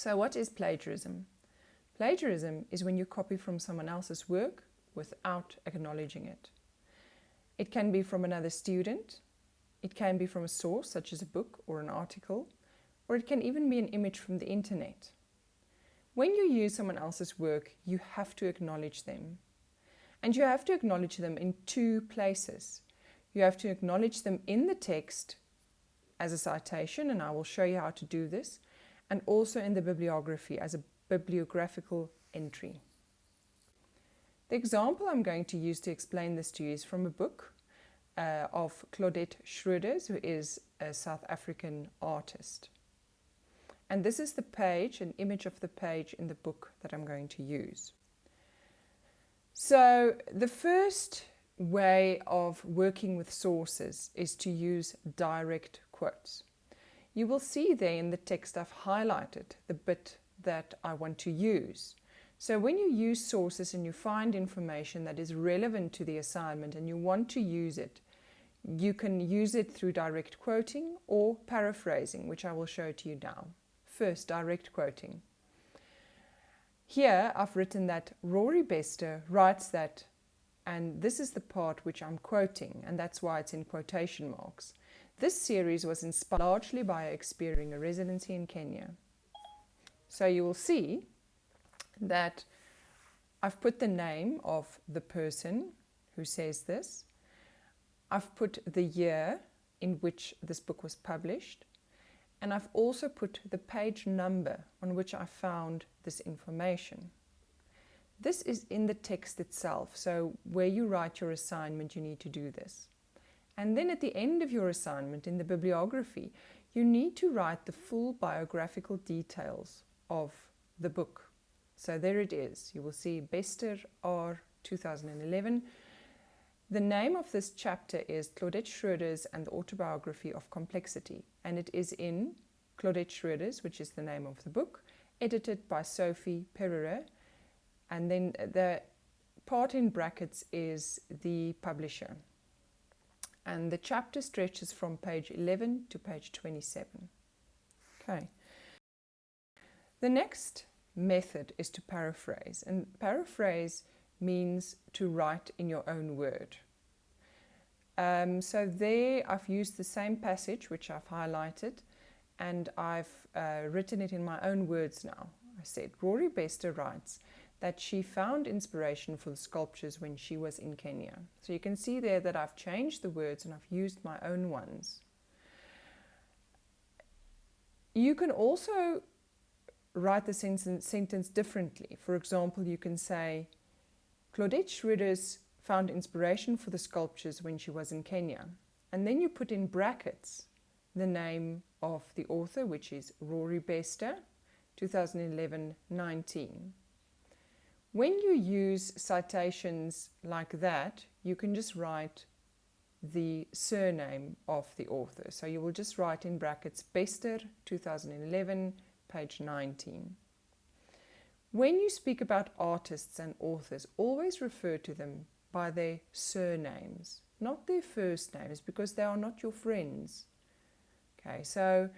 So what is plagiarism? Plagiarism is when you copy from someone else's work without acknowledging it. It can be from another student, it can be from a source such as a book or an article, or it can even be an image from the internet. When you use someone else's work, you have to acknowledge them. And you have to acknowledge them in two places. You have to acknowledge them in the text as a citation, and I will show you how to do this, and also in the bibliography as a bibliographical entry. The example I'm going to use to explain this to you is from a book of Claudette Schroeders, who is a South African artist. And this is the page, an image of the page in the book that I'm going to use. So the first way of working with sources is to use direct quotes. You will see there in the text I've highlighted the bit that I want to use. So when you use sources and you find information that is relevant to the assignment and you want to use it, you can use it through direct quoting or paraphrasing, which I will show to you now. First, direct quoting. Here I've written that Rory Bester writes that, and this is the part which I'm quoting, and that's why it's in quotation marks. This series was inspired largely by her experience during a residency in Kenya. So you will see that I've put the name of the person who says this. I've put the year in which this book was published. And I've also put the page number on which I found this information. This is in the text itself, so where you write your assignment, you need to do this. And then at the end of your assignment, in the bibliography, you need to write the full biographical details of the book. So there it is. You will see Bester R 2011. The name of this chapter is Claudette Schroeders and the Autobiography of Complexity, and it is in Claudette Schroeders, which is the name of the book, edited by Sophie Pereira, and then the part in brackets is the publisher. And the chapter stretches from page 11 to page 27. Okay. The next method is to paraphrase, and paraphrase means to write in your own word. So there I've used the same passage which I've highlighted, and I've written it in my own words now. I said, Rory Bester writes that she found inspiration for the sculptures when she was in Kenya. So you can see there that I've changed the words and I've used my own ones. You can also write the sentence differently. For example, you can say, Claudette Schroeders found inspiration for the sculptures when she was in Kenya. And then you put in brackets the name of the author, which is Rory Bester, 2011-19. When you use citations like that, you can just write the surname of the author. So you will just write in brackets Bester, 2011, page 19. When you speak about artists and authors, always refer to them by their surnames, not their first names, because they are not your friends. Okay, so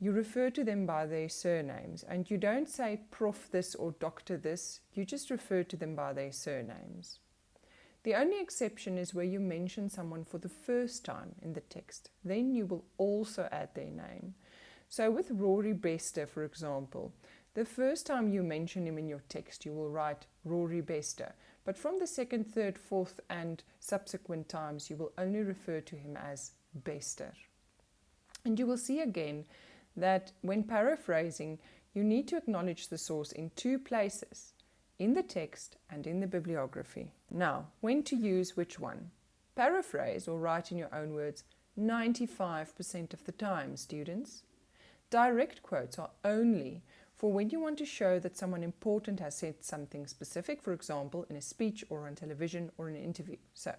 you refer to them by their surnames, and you don't say Prof this or Doctor this, you just refer to them by their surnames. The only exception is where you mention someone for the first time in the text. Then you will also add their name. So with Rory Bester, for example, the first time you mention him in your text, you will write Rory Bester. But from the second, third, fourth, and subsequent times, you will only refer to him as Bester. And you will see again that when paraphrasing, you need to acknowledge the source in two places, in the text and in the bibliography. Now, when to use which one? Paraphrase or write in your own words 95% of the time, students. Direct quotes are only for when you want to show that someone important has said something specific, for example, in a speech or on television or in an interview. So,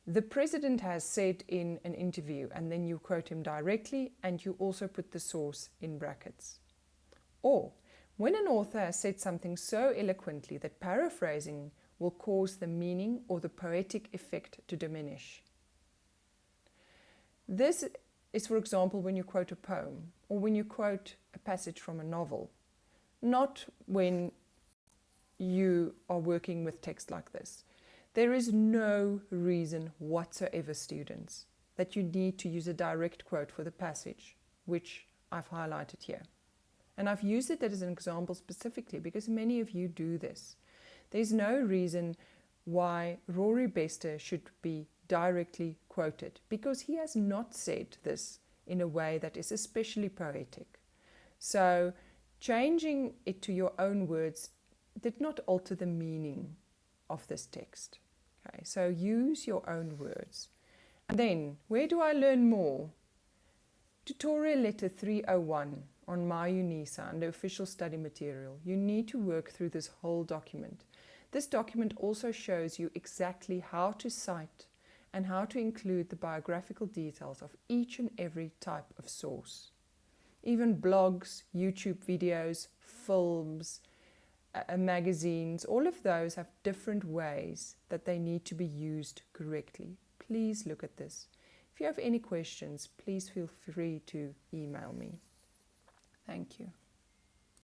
the president has said in an interview, and then you quote him directly, and you also put the source in brackets. Or, when an author has said something so eloquently that paraphrasing will cause the meaning or the poetic effect to diminish. This is, for example, when you quote a poem or when you quote a passage from a novel, not when you are working with text like this. There is no reason whatsoever, students, that you need to use a direct quote for the passage, which I've highlighted here. And I've used it as an example specifically because many of you do this. There's no reason why Rory Bester should be directly quoted, because he has not said this in a way that is especially poetic. So changing it to your own words did not alter the meaning of this text. Okay, so use your own words. And then, where do I learn more? Tutorial letter 301 on MyUnisa under official study material. You need to work through this whole document. This document also shows you exactly how to cite and how to include the biographical details of each and every type of source. Even blogs, YouTube videos, films, magazines, all of those have different ways that they need to be used correctly. Please look at this. If you have any questions, please feel free to email me. Thank you.